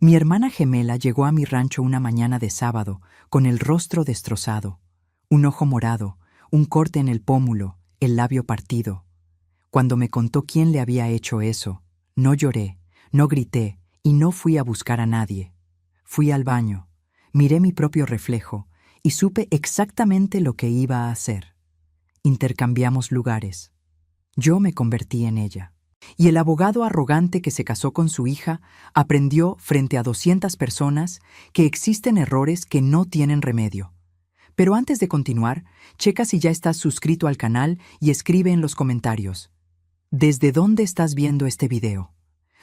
Mi hermana gemela llegó a mi rancho una mañana de sábado, con el rostro destrozado, un ojo morado, un corte en el pómulo, el labio partido. Cuando me contó quién le había hecho eso, no lloré, no grité y no fui a buscar a nadie. Fui al baño, miré mi propio reflejo y supe exactamente lo que iba a hacer. Intercambiamos lugares. Yo me convertí en ella. Y el abogado arrogante que se casó con su hija aprendió frente a 200 personas que existen errores que no tienen remedio. Pero antes de continuar, checa si ya estás suscrito al canal y escribe en los comentarios: ¿desde dónde estás viendo este video?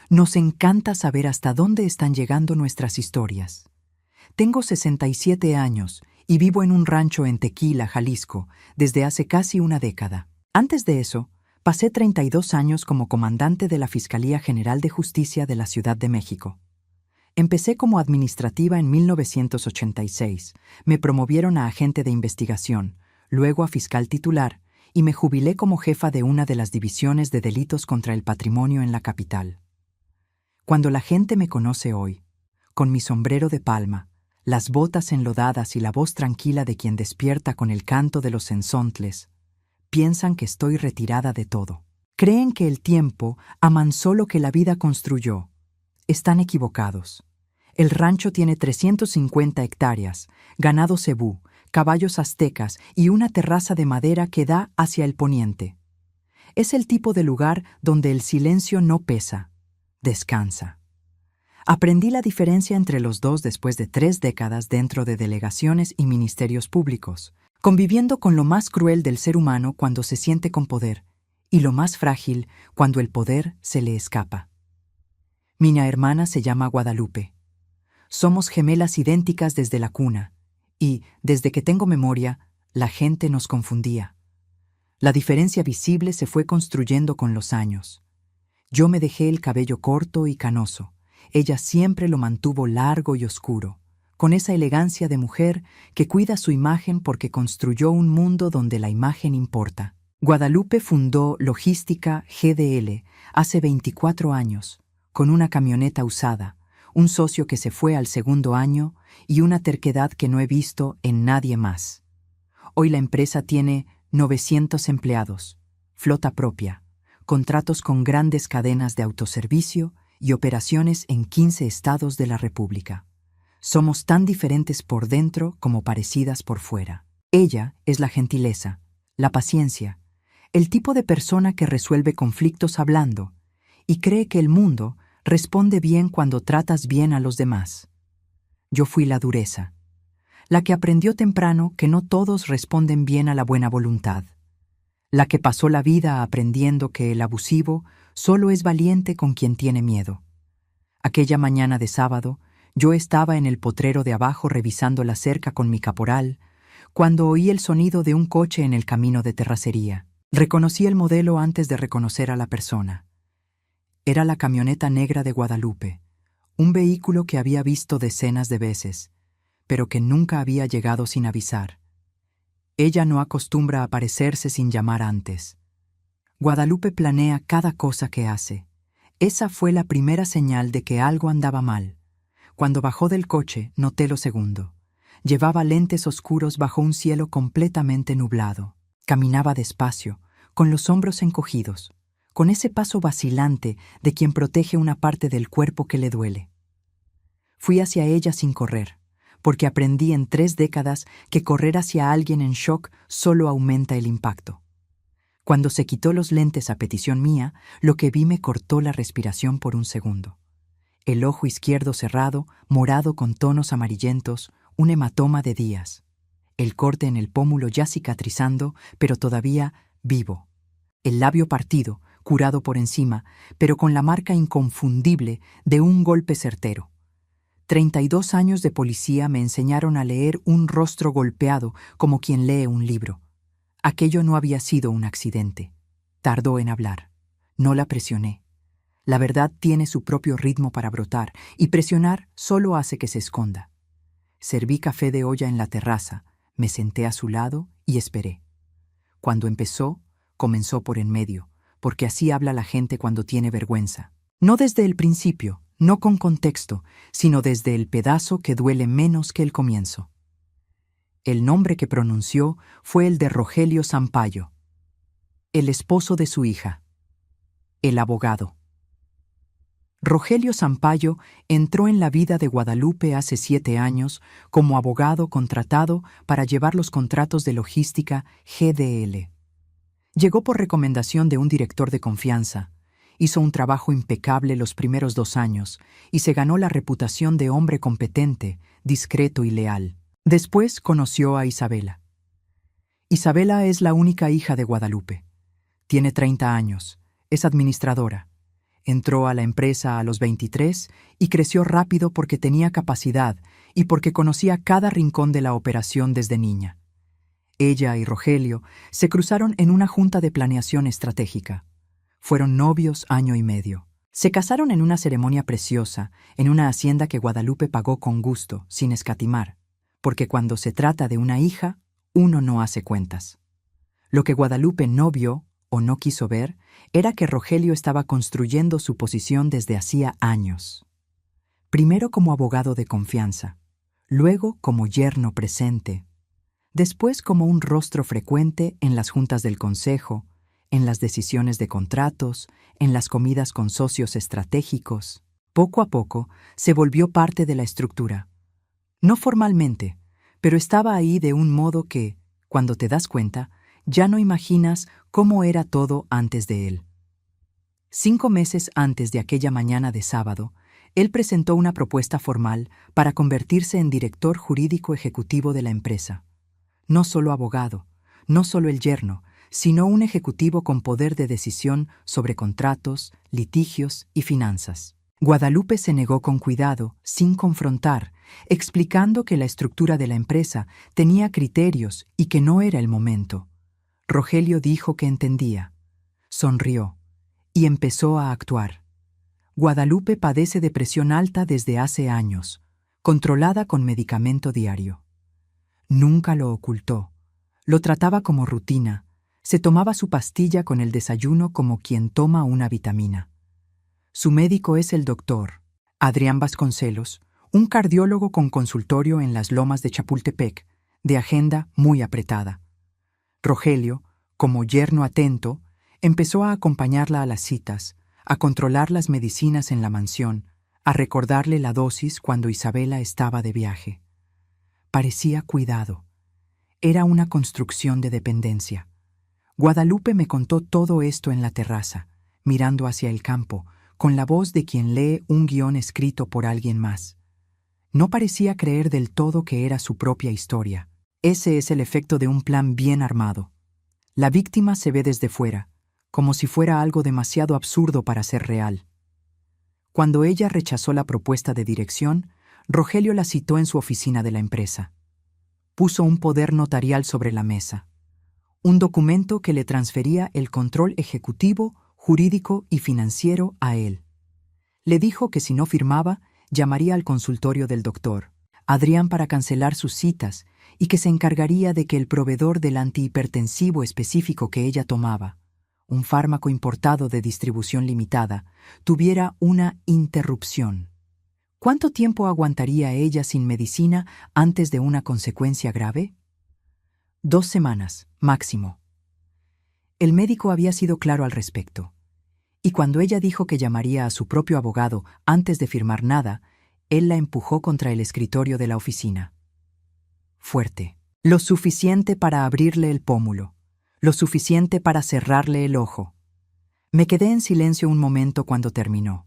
Nos encanta saber hasta dónde están llegando nuestras historias. Tengo 67 años y vivo en un rancho en Tequila, Jalisco, desde hace casi una década. Antes de eso, pasé 32 años como comandante de la Fiscalía General de Justicia de la Ciudad de México. Empecé como administrativa en 1986, me promovieron a agente de investigación, luego a fiscal titular, y me jubilé como jefa de una de las divisiones de delitos contra el patrimonio en la capital. Cuando la gente me conoce hoy, con mi sombrero de palma, las botas enlodadas y la voz tranquila de quien despierta con el canto de los zenzontles, piensan que estoy retirada de todo. Creen que el tiempo amansó lo que la vida construyó. Están equivocados. El rancho tiene 350 hectáreas, ganado cebú, caballos aztecas y una terraza de madera que da hacia el poniente. Es el tipo de lugar donde el silencio no pesa, descansa. Aprendí la diferencia entre los dos después de 3 décadas dentro de delegaciones y ministerios públicos, conviviendo con lo más cruel del ser humano cuando se siente con poder, y lo más frágil cuando el poder se le escapa. Mi hermana se llama Guadalupe. Somos gemelas idénticas desde la cuna, y, desde que tengo memoria, la gente nos confundía. La diferencia visible se fue construyendo con los años. Yo me dejé el cabello corto y canoso. Ella siempre lo mantuvo largo y oscuro, con esa elegancia de mujer que cuida su imagen porque construyó un mundo donde la imagen importa. Guadalupe fundó Logística GDL hace 24 años, con una camioneta usada, un socio que se fue al segundo año y una terquedad que no he visto en nadie más. Hoy la empresa tiene 900 empleados, flota propia, contratos con grandes cadenas de autoservicio y operaciones en 15 estados de la República. Somos tan diferentes por dentro como parecidas por fuera. Ella es la gentileza, la paciencia, el tipo de persona que resuelve conflictos hablando y cree que el mundo responde bien cuando tratas bien a los demás. Yo fui la dureza, la que aprendió temprano que no todos responden bien a la buena voluntad, la que pasó la vida aprendiendo que el abusivo solo es valiente con quien tiene miedo. Aquella mañana de sábado, yo estaba en el potrero de abajo revisando la cerca con mi caporal, cuando oí el sonido de un coche en el camino de terracería. Reconocí el modelo antes de reconocer a la persona. Era la camioneta negra de Guadalupe, un vehículo que había visto decenas de veces, pero que nunca había llegado sin avisar. Ella no acostumbra a aparecerse sin llamar antes. Guadalupe planea cada cosa que hace. Esa fue la primera señal de que algo andaba mal. Cuando bajó del coche, noté lo segundo. Llevaba lentes oscuros bajo un cielo completamente nublado. Caminaba despacio, con los hombros encogidos, con ese paso vacilante de quien protege una parte del cuerpo que le duele. Fui hacia ella sin correr, porque aprendí en 3 décadas que correr hacia alguien en shock solo aumenta el impacto. Cuando se quitó los lentes a petición mía, lo que vi me cortó la respiración por un segundo. El ojo izquierdo cerrado, morado con tonos amarillentos, un hematoma de días. El corte en el pómulo ya cicatrizando, pero todavía vivo. El labio partido, curado por encima, pero con la marca inconfundible de un golpe certero. 32 años de policía me enseñaron a leer un rostro golpeado como quien lee un libro. Aquello no había sido un accidente. Tardó en hablar. No la presioné. La verdad tiene su propio ritmo para brotar, y presionar solo hace que se esconda. Serví café de olla en la terraza, me senté a su lado y esperé. Cuando empezó, comenzó por en medio, porque así habla la gente cuando tiene vergüenza. No desde el principio, no con contexto, sino desde el pedazo que duele menos que el comienzo. El nombre que pronunció fue el de Rogelio Sampaio, el esposo de su hija, el abogado. Rogelio Sampaio entró en la vida de Guadalupe hace 7 años como abogado contratado para llevar los contratos de logística GDL. Llegó por recomendación de un director de confianza, hizo un trabajo impecable los primeros 2 años y se ganó la reputación de hombre competente, discreto y leal. Después conoció a Isabela. Isabela es la única hija de Guadalupe. Tiene 30 años, es administradora. Entró a la empresa a los 23 y creció rápido porque tenía capacidad y porque conocía cada rincón de la operación desde niña. Ella y Rogelio se cruzaron en una junta de planeación estratégica. Fueron novios 1 año y medio. Se casaron en una ceremonia preciosa, en una hacienda que Guadalupe pagó con gusto, sin escatimar, porque cuando se trata de una hija, uno no hace cuentas. Lo que Guadalupe no vio o no quiso ver era que Rogelio estaba construyendo su posición desde hacía años. Primero como abogado de confianza, luego como yerno presente, después como un rostro frecuente en las juntas del consejo, en las decisiones de contratos, en las comidas con socios estratégicos. Poco a poco se volvió parte de la estructura. No formalmente, pero estaba ahí de un modo que, cuando te das cuenta, ya no imaginas cómo era todo antes de él. 5 meses antes de aquella mañana de sábado, él presentó una propuesta formal para convertirse en director jurídico ejecutivo de la empresa. No solo abogado, no solo el yerno, sino un ejecutivo con poder de decisión sobre contratos, litigios y finanzas. Guadalupe se negó con cuidado, sin confrontar, explicando que la estructura de la empresa tenía criterios y que no era el momento. Rogelio dijo que entendía. Sonrió y empezó a actuar. Guadalupe padece de presión alta desde hace años, controlada con medicamento diario. Nunca lo ocultó. Lo trataba como rutina. Se tomaba su pastilla con el desayuno como quien toma una vitamina. Su médico es el doctor Adrián Vasconcelos, un cardiólogo con consultorio en las Lomas de Chapultepec, de agenda muy apretada. Rogelio, como yerno atento, empezó a acompañarla a las citas, a controlar las medicinas en la mansión, a recordarle la dosis cuando Isabela estaba de viaje. Parecía cuidado. Era una construcción de dependencia. Guadalupe me contó todo esto en la terraza, mirando hacia el campo, con la voz de quien lee un guión escrito por alguien más. No parecía creer del todo que era su propia historia. Ese es el efecto de un plan bien armado. La víctima se ve desde fuera, como si fuera algo demasiado absurdo para ser real. Cuando ella rechazó la propuesta de dirección, Rogelio la citó en su oficina de la empresa. Puso un poder notarial sobre la mesa, un documento que le transfería el control ejecutivo, jurídico y financiero a él. Le dijo que si no firmaba, llamaría al consultorio del doctor Adrián para cancelar sus citas y que se encargaría de que el proveedor del antihipertensivo específico que ella tomaba, un fármaco importado de distribución limitada, tuviera una interrupción. ¿Cuánto tiempo aguantaría ella sin medicina antes de una consecuencia grave? 2 semanas, máximo. El médico había sido claro al respecto. Y cuando ella dijo que llamaría a su propio abogado antes de firmar nada, él la empujó contra el escritorio de la oficina. Fuerte. Lo suficiente para abrirle el pómulo. Lo suficiente para cerrarle el ojo. Me quedé en silencio un momento cuando terminó.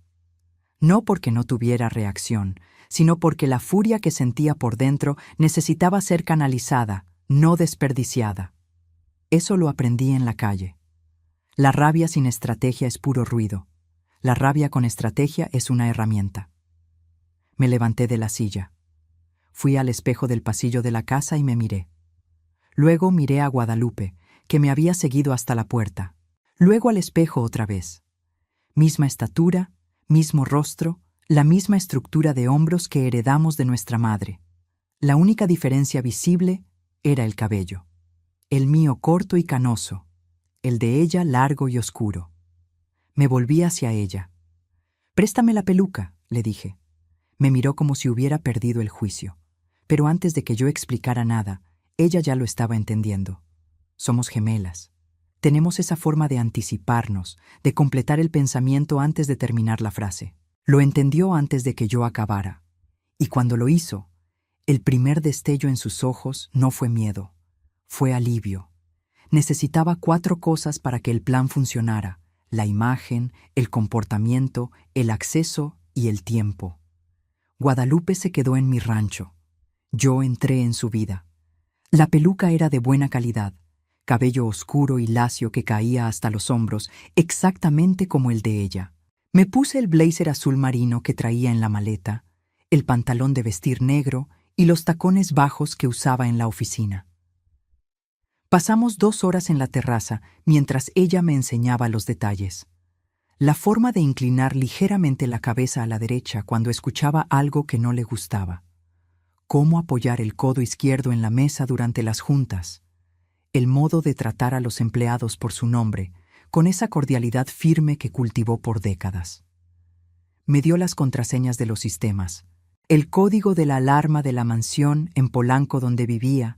No porque no tuviera reacción, sino porque la furia que sentía por dentro necesitaba ser canalizada, no desperdiciada. Eso lo aprendí en la calle. La rabia sin estrategia es puro ruido. La rabia con estrategia es una herramienta. Me levanté de la silla. Fui al espejo del pasillo de la casa y me miré. Luego miré a Guadalupe, que me había seguido hasta la puerta. Luego al espejo otra vez. Misma estatura, mismo rostro, la misma estructura de hombros que heredamos de nuestra madre. La única diferencia visible era el cabello. El mío corto y canoso, el de ella largo y oscuro. Me volví hacia ella. «Préstame la peluca», le dije. Me miró como si hubiera perdido el juicio. Pero antes de que yo explicara nada, ella ya lo estaba entendiendo. Somos gemelas. Tenemos esa forma de anticiparnos, de completar el pensamiento antes de terminar la frase. Lo entendió antes de que yo acabara. Y cuando lo hizo, el primer destello en sus ojos no fue miedo, fue alivio. Necesitaba 4 cosas para que el plan funcionara: la imagen, el comportamiento, el acceso y el tiempo. Guadalupe se quedó en mi rancho. Yo entré en su vida. La peluca era de buena calidad, cabello oscuro y lacio que caía hasta los hombros, exactamente como el de ella. Me puse el blazer azul marino que traía en la maleta, el pantalón de vestir negro y los tacones bajos que usaba en la oficina. Pasamos 2 horas en la terraza mientras ella me enseñaba los detalles. La forma de inclinar ligeramente la cabeza a la derecha cuando escuchaba algo que no le gustaba. Cómo apoyar el codo izquierdo en la mesa durante las juntas. El modo de tratar a los empleados por su nombre, con esa cordialidad firme que cultivó por décadas. Me dio las contraseñas de los sistemas, el código de la alarma de la mansión en Polanco donde vivía,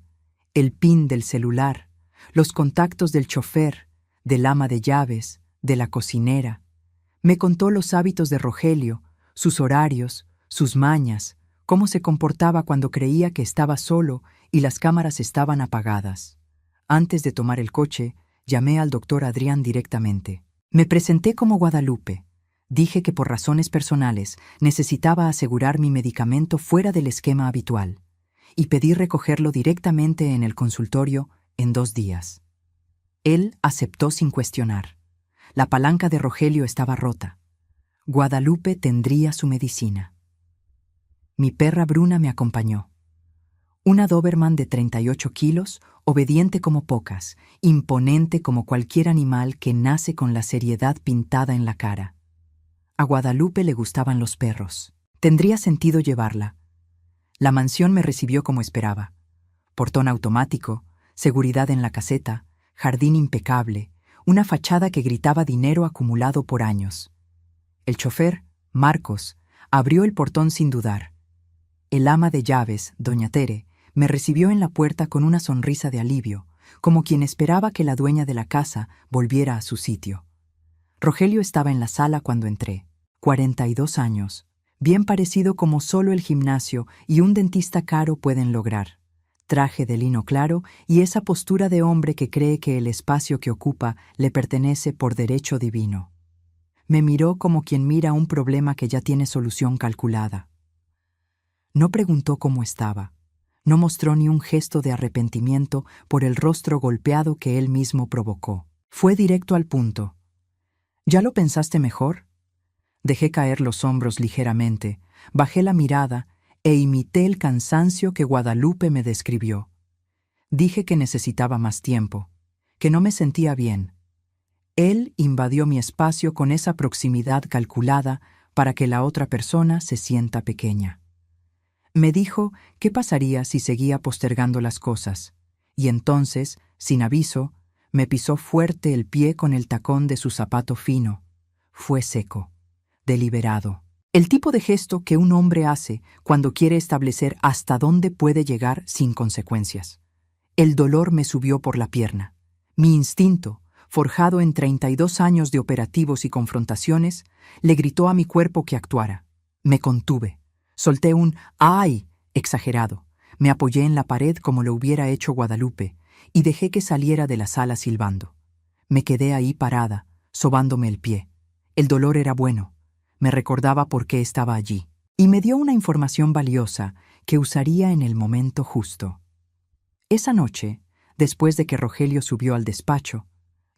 el PIN del celular, los contactos del chofer, del ama de llaves, de la cocinera. Me contó los hábitos de Rogelio, sus horarios, sus mañas, cómo se comportaba cuando creía que estaba solo y las cámaras estaban apagadas. Antes de tomar el coche, llamé al doctor Adrián directamente. Me presenté como Guadalupe. Dije que por razones personales necesitaba asegurar mi medicamento fuera del esquema habitual y pedí recogerlo directamente en el consultorio en 2 días. Él aceptó sin cuestionar. La palanca de Rogelio estaba rota. Guadalupe tendría su medicina. Mi perra Bruna me acompañó. Una Doberman de 38 kilos, obediente como pocas, imponente como cualquier animal que nace con la seriedad pintada en la cara. A Guadalupe le gustaban los perros. Tendría sentido llevarla. La mansión me recibió como esperaba. Portón automático, seguridad en la caseta, jardín impecable, una fachada que gritaba dinero acumulado por años. El chofer, Marcos, abrió el portón sin dudar. El ama de llaves, doña Tere, me recibió en la puerta con una sonrisa de alivio, como quien esperaba que la dueña de la casa volviera a su sitio. Rogelio estaba en la sala cuando entré. 42 años, bien parecido como solo el gimnasio y un dentista caro pueden lograr. Traje de lino claro y esa postura de hombre que cree que el espacio que ocupa le pertenece por derecho divino. Me miró como quien mira un problema que ya tiene solución calculada. No preguntó cómo estaba. No mostró ni un gesto de arrepentimiento por el rostro golpeado que él mismo provocó. Fue directo al punto. ¿Ya lo pensaste mejor? Dejé caer los hombros ligeramente, bajé la mirada e imité el cansancio que Guadalupe me describió. Dije que necesitaba más tiempo, que no me sentía bien. Él invadió mi espacio con esa proximidad calculada para que la otra persona se sienta pequeña. Me dijo qué pasaría si seguía postergando las cosas, y entonces, sin aviso, me pisó fuerte el pie con el tacón de su zapato fino. Fue seco, deliberado. El tipo de gesto que un hombre hace cuando quiere establecer hasta dónde puede llegar sin consecuencias. El dolor me subió por la pierna. Mi instinto, forjado en 32 años de operativos y confrontaciones, le gritó a mi cuerpo que actuara. Me contuve. Solté un ¡ay! Exagerado. Me apoyé en la pared como lo hubiera hecho Guadalupe y dejé que saliera de la sala silbando. Me quedé ahí parada, sobándome el pie. El dolor era bueno. Me recordaba por qué estaba allí. Y me dio una información valiosa que usaría en el momento justo. Esa noche, después de que Rogelio subió al despacho,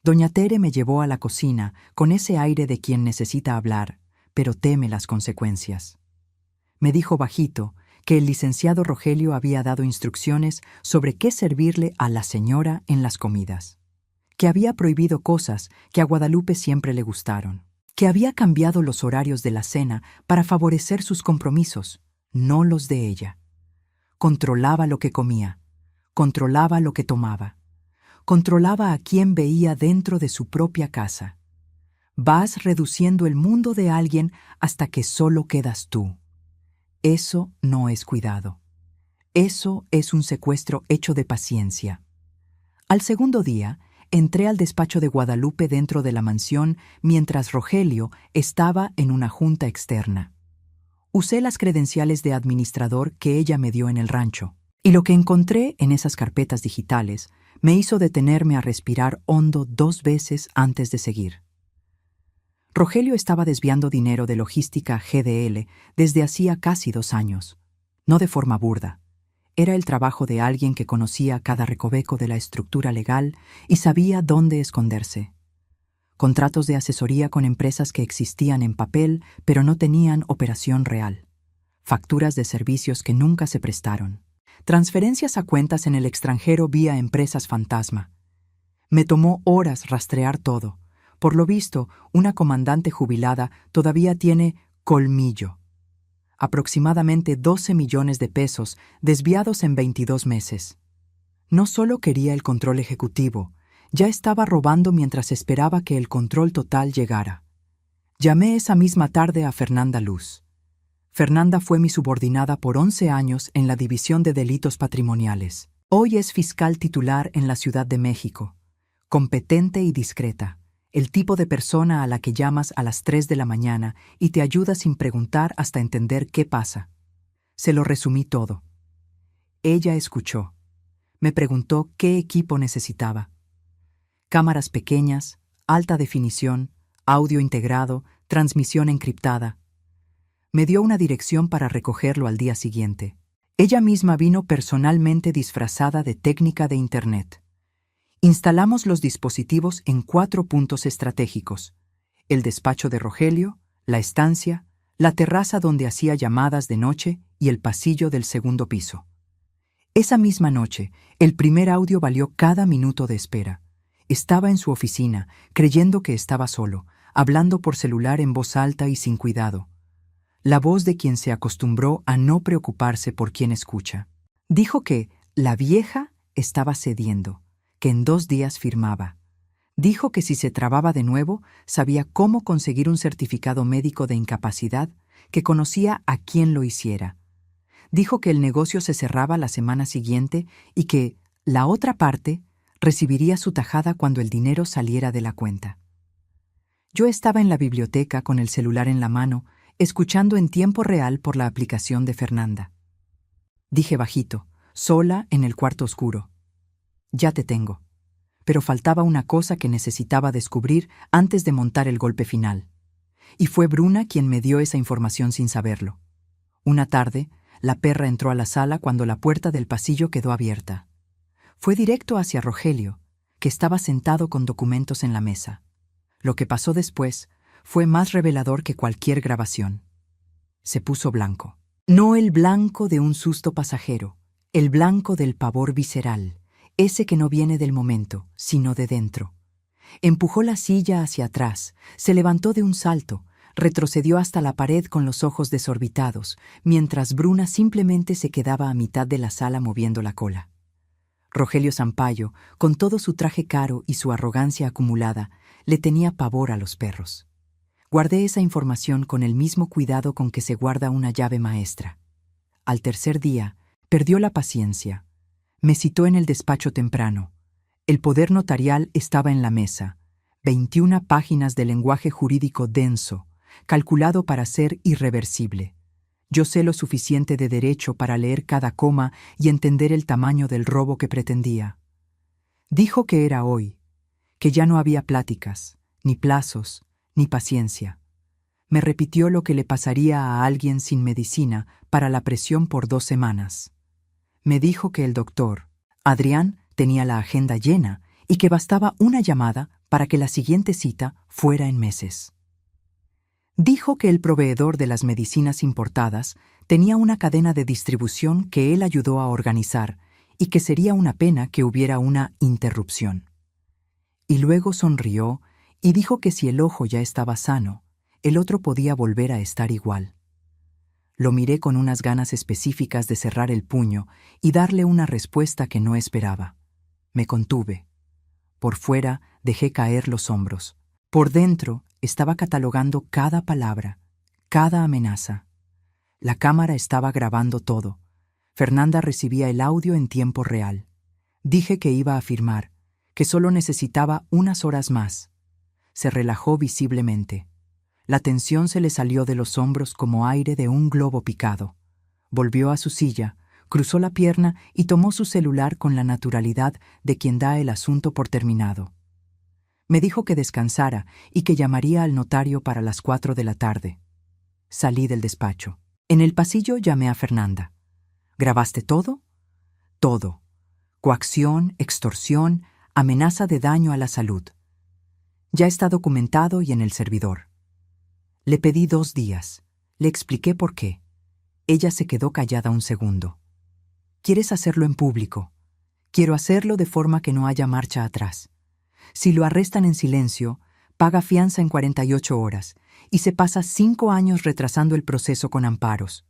doña Tere me llevó a la cocina con ese aire de quien necesita hablar, pero teme las consecuencias. Me dijo bajito que el licenciado Rogelio había dado instrucciones sobre qué servirle a la señora en las comidas, que había prohibido cosas que a Guadalupe siempre le gustaron, que había cambiado los horarios de la cena para favorecer sus compromisos, no los de ella. Controlaba lo que comía, controlaba lo que tomaba, controlaba a quién veía dentro de su propia casa. Vas reduciendo el mundo de alguien hasta que solo quedas tú. Eso no es cuidado. Eso es un secuestro hecho de paciencia. Al segundo día, entré al despacho de Guadalupe dentro de la mansión mientras Rogelio estaba en una junta externa. Usé las credenciales de administrador que ella me dio en el rancho, y lo que encontré en esas carpetas digitales me hizo detenerme a respirar hondo 2 veces antes de seguir. Rogelio estaba desviando dinero de logística GDL desde hacía casi 2 años, no de forma burda. Era el trabajo de alguien que conocía cada recoveco de la estructura legal y sabía dónde esconderse. Contratos de asesoría con empresas que existían en papel pero no tenían operación real. Facturas de servicios que nunca se prestaron. Transferencias a cuentas en el extranjero vía empresas fantasma. Me tomó horas rastrear todo. Por lo visto, una comandante jubilada todavía tiene colmillo. Aproximadamente 12 millones de pesos desviados en 22 meses. No solo quería el control ejecutivo, ya estaba robando mientras esperaba que el control total llegara. Llamé esa misma tarde a Fernanda Luz. Fernanda fue mi subordinada por 11 años en la División de Delitos Patrimoniales. Hoy es fiscal titular en la Ciudad de México. Competente y discreta. El tipo de persona a la que llamas a las 3 de la mañana y te ayuda sin preguntar hasta entender qué pasa. Se lo resumí todo. Ella escuchó. Me preguntó qué equipo necesitaba. Cámaras pequeñas, alta definición, audio integrado, transmisión encriptada. Me dio una dirección para recogerlo al día siguiente. Ella misma vino personalmente disfrazada de técnica de Internet. Instalamos los dispositivos en 4 puntos estratégicos: el despacho de Rogelio, la estancia, la terraza donde hacía llamadas de noche y el pasillo del segundo piso. Esa misma noche, el primer audio valió cada minuto de espera. Estaba en su oficina, creyendo que estaba solo, hablando por celular en voz alta y sin cuidado. La voz de quien se acostumbró a no preocuparse por quien escucha. Dijo que la vieja estaba cediendo, que en 2 días firmaba. Dijo que si se trababa de nuevo, sabía cómo conseguir un certificado médico de incapacidad, que conocía a quien lo hiciera. Dijo que el negocio se cerraba la semana siguiente y que la otra parte recibiría su tajada cuando el dinero saliera de la cuenta. Yo estaba en la biblioteca con el celular en la mano, escuchando en tiempo real por la aplicación de Fernanda. Dije bajito, sola en el cuarto oscuro: ya te tengo. Pero faltaba una cosa que necesitaba descubrir antes de montar el golpe final. Y fue Bruna quien me dio esa información sin saberlo. Una tarde, la perra entró a la sala cuando la puerta del pasillo quedó abierta. Fue directo hacia Rogelio, que estaba sentado con documentos en la mesa. Lo que pasó después fue más revelador que cualquier grabación. Se puso blanco. No el blanco de un susto pasajero, el blanco del pavor visceral, ese que no viene del momento, sino de dentro. Empujó la silla hacia atrás, se levantó de un salto, retrocedió hasta la pared con los ojos desorbitados, mientras Bruna simplemente se quedaba a mitad de la sala moviendo la cola. Rogelio Sampaio, con todo su traje caro y su arrogancia acumulada, le tenía pavor a los perros. Guardé esa información con el mismo cuidado con que se guarda una llave maestra. Al tercer día, perdió la paciencia. Me citó en el despacho temprano. El poder notarial estaba en la mesa. 21 páginas de lenguaje jurídico denso, calculado para ser irreversible. Yo sé lo suficiente de derecho para leer cada coma y entender el tamaño del robo que pretendía. Dijo que era hoy, que ya no había pláticas, ni plazos, ni paciencia. Me repitió lo que le pasaría a alguien sin medicina para la presión por 2 semanas. Me dijo que el doctor, Adrián, tenía la agenda llena y que bastaba una llamada para que la siguiente cita fuera en meses. Dijo que el proveedor de las medicinas importadas tenía una cadena de distribución que él ayudó a organizar y que sería una pena que hubiera una interrupción. Y luego sonrió y dijo que si el ojo ya estaba sano, el otro podía volver a estar igual. Lo miré con unas ganas específicas de cerrar el puño y darle una respuesta que no esperaba. Me contuve. Por fuera dejé caer los hombros. Por dentro Estaba catalogando cada palabra, cada amenaza. La cámara estaba grabando todo. Fernanda recibía el audio en tiempo real. Dije que iba a firmar, que solo necesitaba unas horas más. Se relajó visiblemente. La tensión se le salió de los hombros como aire de un globo picado. Volvió a su silla, cruzó la pierna y tomó su celular con la naturalidad de quien da el asunto por terminado. Me dijo que descansara y que llamaría al notario para las 4 de la tarde. Salí del despacho. En el pasillo llamé a Fernanda. ¿Grabaste todo? Todo. Coacción, extorsión, amenaza de daño a la salud. Ya está documentado y en el servidor. Le pedí 2 días. Le expliqué por qué. Ella se quedó callada un segundo. ¿Quieres hacerlo en público? Quiero hacerlo de forma que no haya marcha atrás. Si lo arrestan en silencio, paga fianza en 48 horas y se pasa 5 años retrasando el proceso con amparos.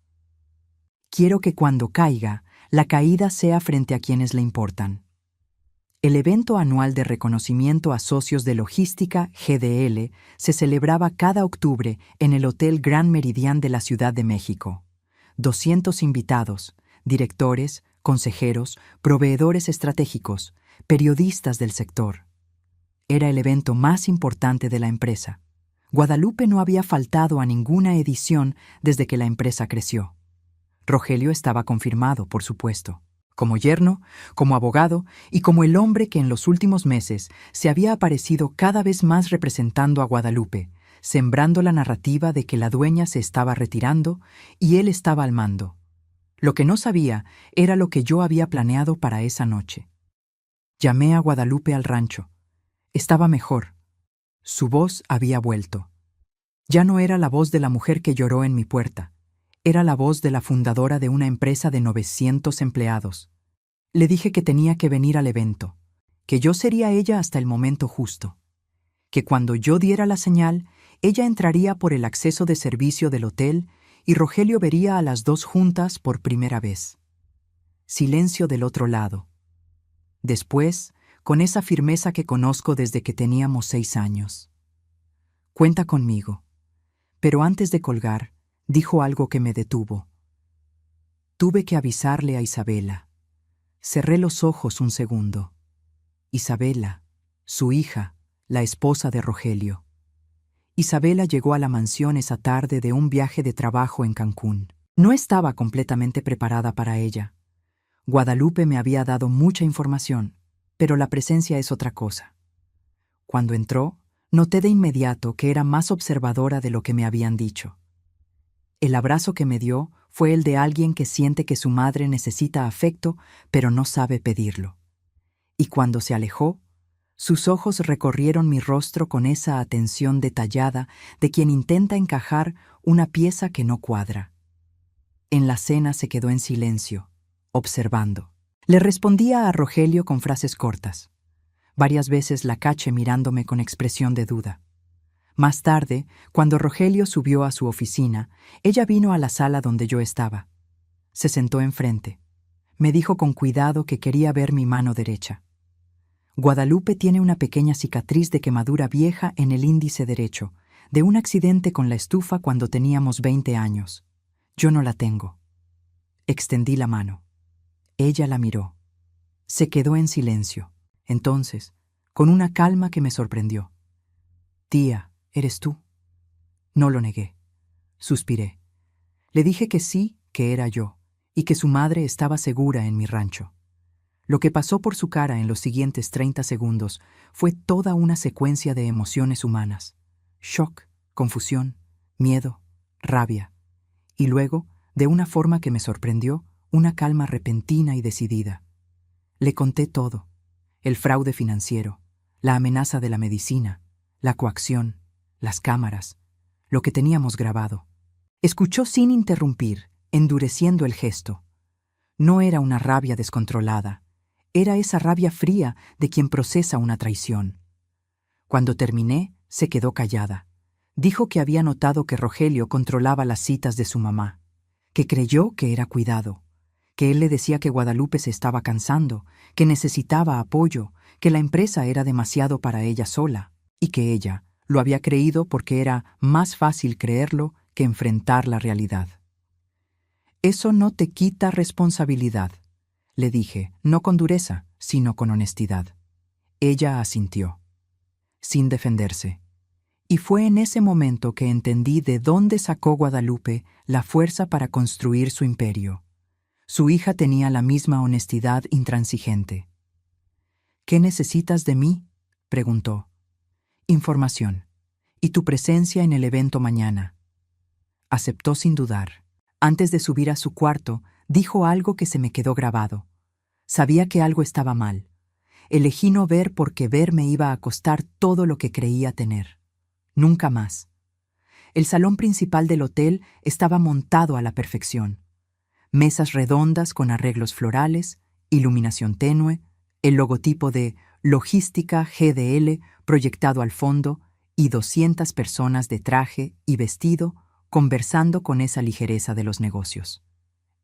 Quiero que cuando caiga, la caída sea frente a quienes le importan. El evento anual de reconocimiento a socios de logística GDL se celebraba cada octubre en el Hotel Gran Meridian de la Ciudad de México. 200 invitados, directores, consejeros, proveedores estratégicos, periodistas del sector. Era el evento más importante de la empresa. Guadalupe no había faltado a ninguna edición desde que la empresa creció. Rogelio estaba confirmado, por supuesto, como yerno, como abogado y como el hombre que en los últimos meses se había aparecido cada vez más representando a Guadalupe, sembrando la narrativa de que la dueña se estaba retirando y él estaba al mando. Lo que no sabía era lo que yo había planeado para esa noche. Llamé a Guadalupe al rancho. Estaba mejor. Su voz había vuelto. Ya no era la voz de la mujer que lloró en mi puerta. Era la voz de la fundadora de una empresa de 900 empleados. Le dije que tenía que venir al evento, que yo sería ella hasta el momento justo, que cuando yo diera la señal, ella entraría por el acceso de servicio del hotel y Rogelio vería a las 2 juntas por primera vez. Silencio del otro lado. Después, con esa firmeza que conozco desde que teníamos 6 años. Cuenta conmigo. Pero antes de colgar, dijo algo que me detuvo. Tuve que avisarle a Isabela. Cerré los ojos un segundo. Isabela, su hija, la esposa de Rogelio. Isabela llegó a la mansión esa tarde de un viaje de trabajo en Cancún. No estaba completamente preparada para ella. Guadalupe me había dado mucha información, pero la presencia es otra cosa. Cuando entró, noté de inmediato que era más observadora de lo que me habían dicho. El abrazo que me dio fue el de alguien que siente que su madre necesita afecto, pero no sabe pedirlo. Y cuando se alejó, sus ojos recorrieron mi rostro con esa atención detallada de quien intenta encajar una pieza que no cuadra. En la cena se quedó en silencio, observando. Le respondía a Rogelio con frases cortas. Varias veces la caché mirándome con expresión de duda. Más tarde, cuando Rogelio subió a su oficina, ella vino a la sala donde yo estaba. Se sentó enfrente. Me dijo con cuidado que quería ver mi mano derecha. Guadalupe tiene una pequeña cicatriz de quemadura vieja en el índice derecho, de un accidente con la estufa cuando teníamos 20 años. Yo no la tengo. Extendí la mano. Ella la miró. Se quedó en silencio. Entonces, con una calma que me sorprendió. Tía, ¿eres tú? No lo negué. Suspiré. Le dije que sí, que era yo, y que su madre estaba segura en mi rancho. Lo que pasó por su cara en los siguientes 30 segundos fue toda una secuencia de emociones humanas. Shock, confusión, miedo, rabia. Y luego, de una forma que me sorprendió, una calma repentina y decidida. Le conté todo. El fraude financiero, la amenaza de la medicina, la coacción, las cámaras, lo que teníamos grabado. Escuchó sin interrumpir, endureciendo el gesto. No era una rabia descontrolada, era esa rabia fría de quien procesa una traición. Cuando terminé, se quedó callada. Dijo que había notado que Rogelio controlaba las citas de su mamá, que creyó que era cuidado, que él le decía que Guadalupe se estaba cansando, que necesitaba apoyo, que la empresa era demasiado para ella sola, y que ella, Lo había creído porque era más fácil creerlo que enfrentar la realidad. «Eso no te quita responsabilidad», le dije, no con dureza, sino con honestidad. Ella asintió, sin defenderse. Y fue en ese momento que entendí de dónde sacó Guadalupe la fuerza para construir su imperio. Su hija tenía la misma honestidad intransigente. «¿Qué necesitas de mí?», preguntó. «Información. Y tu presencia en el evento mañana». Aceptó sin dudar. Antes de subir a su cuarto, dijo algo que se me quedó grabado. Sabía que algo estaba mal. Elegí no ver porque ver me iba a costar todo lo que creía tener. Nunca más. El salón principal del hotel estaba montado a la perfección. Mesas redondas con arreglos florales, iluminación tenue, el logotipo de Logística GDL proyectado al fondo y 200 personas de traje y vestido conversando con esa ligereza de los negocios.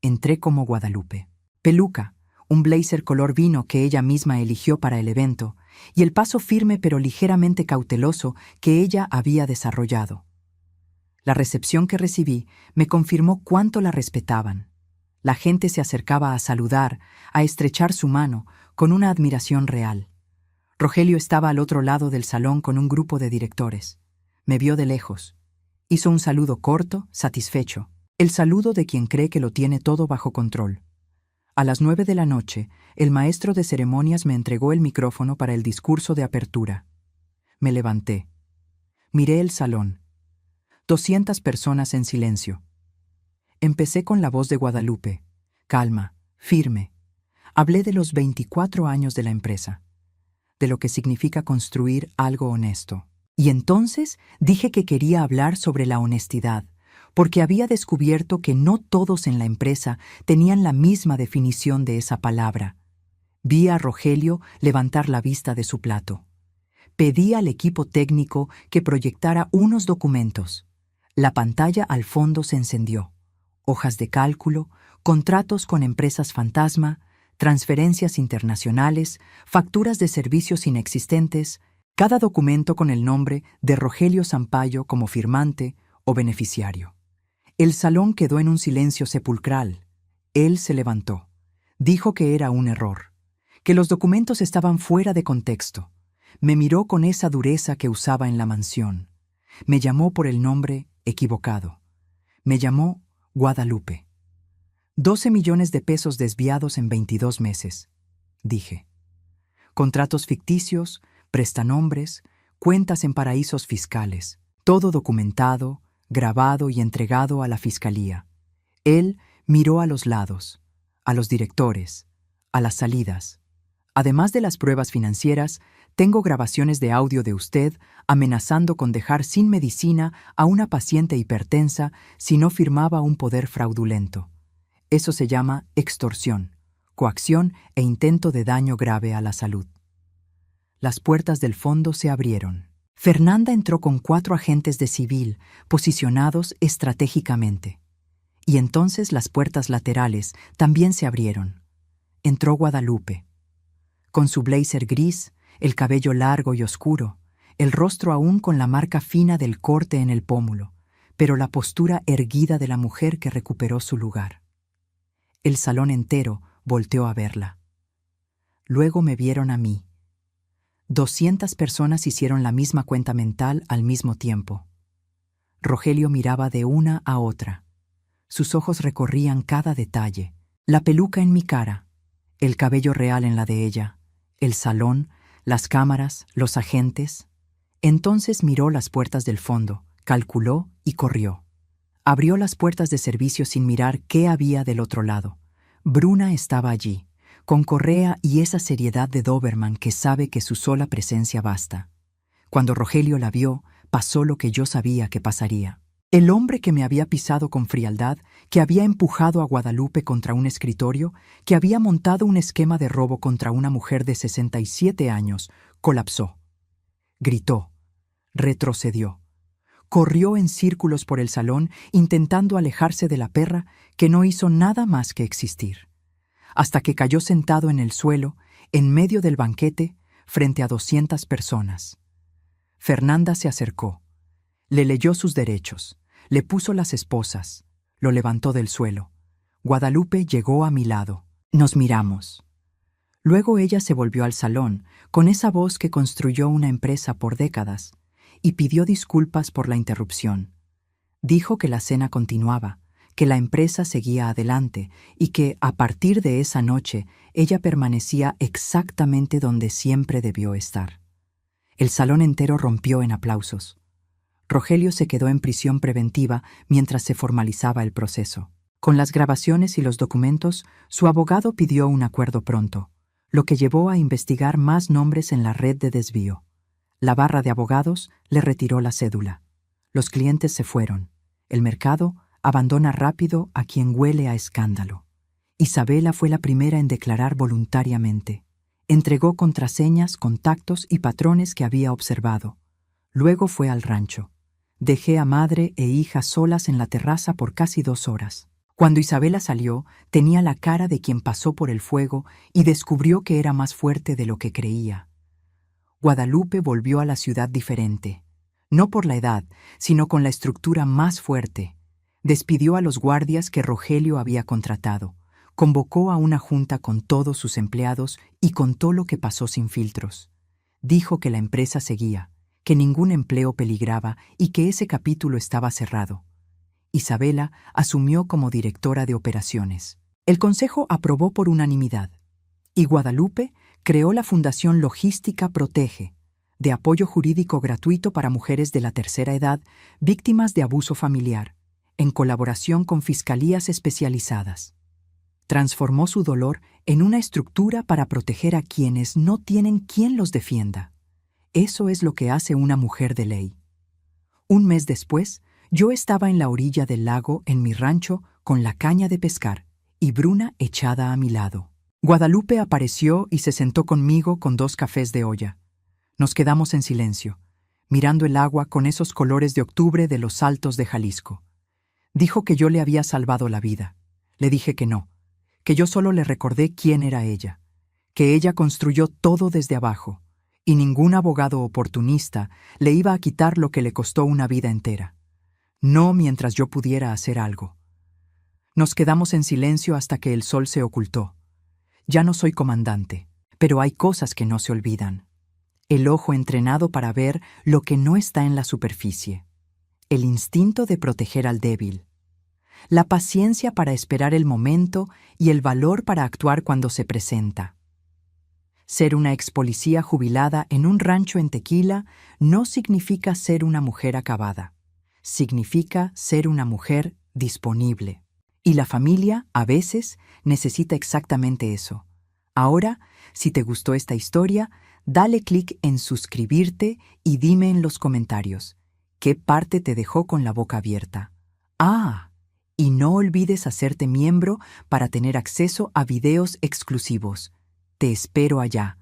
Entré como Guadalupe. Peluca, un blazer color vino que ella misma eligió para el evento, y el paso firme pero ligeramente cauteloso que ella había desarrollado. La recepción que recibí me confirmó cuánto la respetaban. La gente se acercaba a saludar, a estrechar su mano, con una admiración real. Rogelio estaba al otro lado del salón con un grupo de directores. Me vio de lejos. Hizo un saludo corto, satisfecho, el saludo de quien cree que lo tiene todo bajo control. A las 9 de la noche, el maestro de ceremonias me entregó el micrófono para el discurso de apertura. Me levanté. Miré el salón. 200 personas en silencio. Empecé con la voz de Guadalupe, calma, firme. Hablé de los 24 años de la empresa, de lo que significa construir algo honesto. Y entonces dije que quería hablar sobre la honestidad, porque había descubierto que no todos en la empresa tenían la misma definición de esa palabra. Vi a Rogelio levantar la vista de su plato. Pedí al equipo técnico que proyectara unos documentos. La pantalla al fondo se encendió. Hojas de cálculo, contratos con empresas fantasma, transferencias internacionales, facturas de servicios inexistentes, cada documento con el nombre de Rogelio Sampaio como firmante o beneficiario. El salón quedó en un silencio sepulcral. Él se levantó. Dijo que era un error, que los documentos estaban fuera de contexto. Me miró con esa dureza que usaba en la mansión. Me llamó por el nombre equivocado. Me llamó Guadalupe. 12 millones de pesos desviados en 22 meses, dije. Contratos ficticios, prestanombres, cuentas en paraísos fiscales, todo documentado, grabado y entregado a la fiscalía. Él miró a los lados, a los directores, a las salidas. Además de las pruebas financieras, tengo grabaciones de audio de usted amenazando con dejar sin medicina a una paciente hipertensa si no firmaba un poder fraudulento. Eso se llama extorsión, coacción e intento de daño grave a la salud. Las puertas del fondo se abrieron. Fernanda entró con 4 agentes de civil posicionados estratégicamente. Y entonces las puertas laterales también se abrieron. Entró Guadalupe. Con su blazer gris, el cabello largo y oscuro, el rostro aún con la marca fina del corte en el pómulo, pero la postura erguida de la mujer que recuperó su lugar. El salón entero volteó a verla. Luego me vieron a mí. 200 personas hicieron la misma cuenta mental al mismo tiempo. Rogelio miraba de una a otra. Sus ojos recorrían cada detalle. La peluca en mi cara, el cabello real en la de ella, el salón, las cámaras, los agentes. Entonces miró las puertas del fondo, calculó y corrió. Abrió las puertas de servicio sin mirar qué había del otro lado. Bruna estaba allí, con correa y esa seriedad de Doberman que sabe que su sola presencia basta. Cuando Rogelio la vio, pasó lo que yo sabía que pasaría. El hombre que me había pisado con frialdad, que había empujado a Guadalupe contra un escritorio, que había montado un esquema de robo contra una mujer de 67 años, colapsó. Gritó. Retrocedió. Corrió en círculos por el salón, intentando alejarse de la perra que no hizo nada más que existir, hasta que cayó sentado en el suelo, en medio del banquete, frente a 200 personas. Fernanda se acercó. Le leyó sus derechos, le puso las esposas, lo levantó del suelo. Guadalupe llegó a mi lado. Nos miramos. Luego ella se volvió al salón, con esa voz que construyó una empresa por décadas, y pidió disculpas por la interrupción. Dijo que la cena continuaba, que la empresa seguía adelante y que, a partir de esa noche, ella permanecía exactamente donde siempre debió estar. El salón entero rompió en aplausos. Rogelio se quedó en prisión preventiva mientras se formalizaba el proceso. Con las grabaciones y los documentos, su abogado pidió un acuerdo pronto, lo que llevó a investigar más nombres en la red de desvío. La barra de abogados le retiró la cédula. Los clientes se fueron. El mercado abandona rápido a quien huele a escándalo. Isabela fue la primera en declarar voluntariamente. Entregó contraseñas, contactos y patrones que había observado. Luego fue al rancho. Dejé a madre e hija solas en la terraza por casi 2 horas. Cuando Isabela salió, tenía la cara de quien pasó por el fuego y descubrió que era más fuerte de lo que creía. Guadalupe volvió a la ciudad diferente, no por la edad, sino con la estructura más fuerte. Despidió a los guardias que Rogelio había contratado, convocó a una junta con todos sus empleados y contó lo que pasó sin filtros. Dijo que la empresa seguía, que ningún empleo peligraba y que ese capítulo estaba cerrado. Isabela asumió como directora de operaciones. El consejo aprobó por unanimidad, y Guadalupe creó la Fundación Logística Protege, de apoyo jurídico gratuito para mujeres de la tercera edad víctimas de abuso familiar, en colaboración con fiscalías especializadas. Transformó su dolor en una estructura para proteger a quienes no tienen quien los defienda. Eso es lo que hace una mujer de ley. Un mes después, yo estaba en la orilla del lago en mi rancho con la caña de pescar y Bruna echada a mi lado. Guadalupe apareció y se sentó conmigo con 2 cafés de olla. Nos quedamos en silencio, mirando el agua con esos colores de octubre de los altos de Jalisco. Dijo que yo le había salvado la vida. Le dije que no, que yo solo le recordé quién era ella, que ella construyó todo desde abajo, y ningún abogado oportunista le iba a quitar lo que le costó una vida entera. No mientras yo pudiera hacer algo. Nos quedamos en silencio hasta que el sol se ocultó. Ya no soy comandante, pero hay cosas que no se olvidan. El ojo entrenado para ver lo que no está en la superficie. El instinto de proteger al débil. La paciencia para esperar el momento y el valor para actuar cuando se presenta. Ser una expolicía jubilada en un rancho en Tequila no significa ser una mujer acabada. Significa ser una mujer disponible. Y la familia, a veces, necesita exactamente eso. Ahora, si te gustó esta historia, dale clic en suscribirte y dime en los comentarios qué parte te dejó con la boca abierta. Y no olvides hacerte miembro para tener acceso a videos exclusivos. Te espero allá.